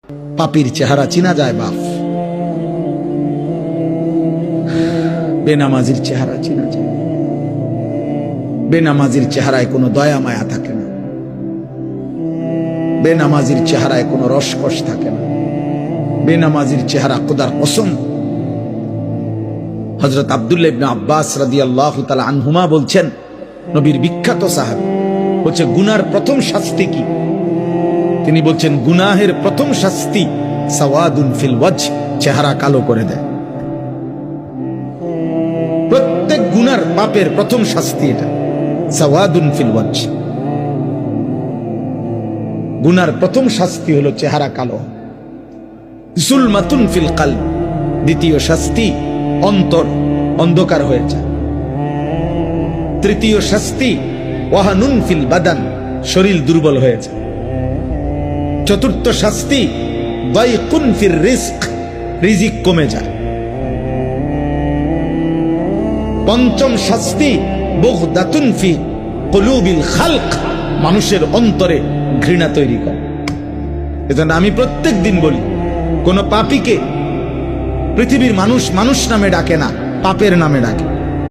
পাপীর চেহারা চিনা যায় বাপ, বেনামাজির চেহারা চিনা যায়। বেনামাজির চেহারায় কোনো দয়া মায়া থাকে না, বেনামাজির চেহারায় কোনো রসকস থাকে না, বেনামাজির চেহারা খোদার কসম। হযরত আব্দুল্লাহ ইবনে আব্বাস রাদিয়াল্লাহু তাআলা আনহুমা বলছেন, নবীর বিখ্যাত সাহাবী, বলছে গুনার প্রথম শাস্তি কি? তিনি বলছেন গুনাহের প্রথম শাস্তি সাওয়াদুন ফিল ওয়াজহ, চেহারা কালো করে দেয়। প্রত্যেক গুনার পাপের প্রথম শাস্তি এটা, সাওয়াদুন ফিল ওয়াজহ। গুনার প্রথম শাস্তি হলো চেহারা কালো। যুলমাতুন ফিল কলব, দ্বিতীয় শাস্তি অন্তর অন্ধকার হয়ে যায়। তৃতীয় শাস্তি ওয়াহানুন ফিল বাদান, শরীর দুর্বল হয়ে যায়। চতুর্থ শাস্তি দাইকুন ফির রিজক, রিজিক কমে যায়। পঞ্চম শাস্তি বুগদাতুন ফি কুলুবিল খালক, মানুষের অন্তরে ঘৃণা তৈরি করে। এজন্য আমি প্রত্যেক দিন বলি, কোন পাপীকে পৃথিবীর মানুষ মানুষ নামে ডাকে না, পাপের নামে ডাকে।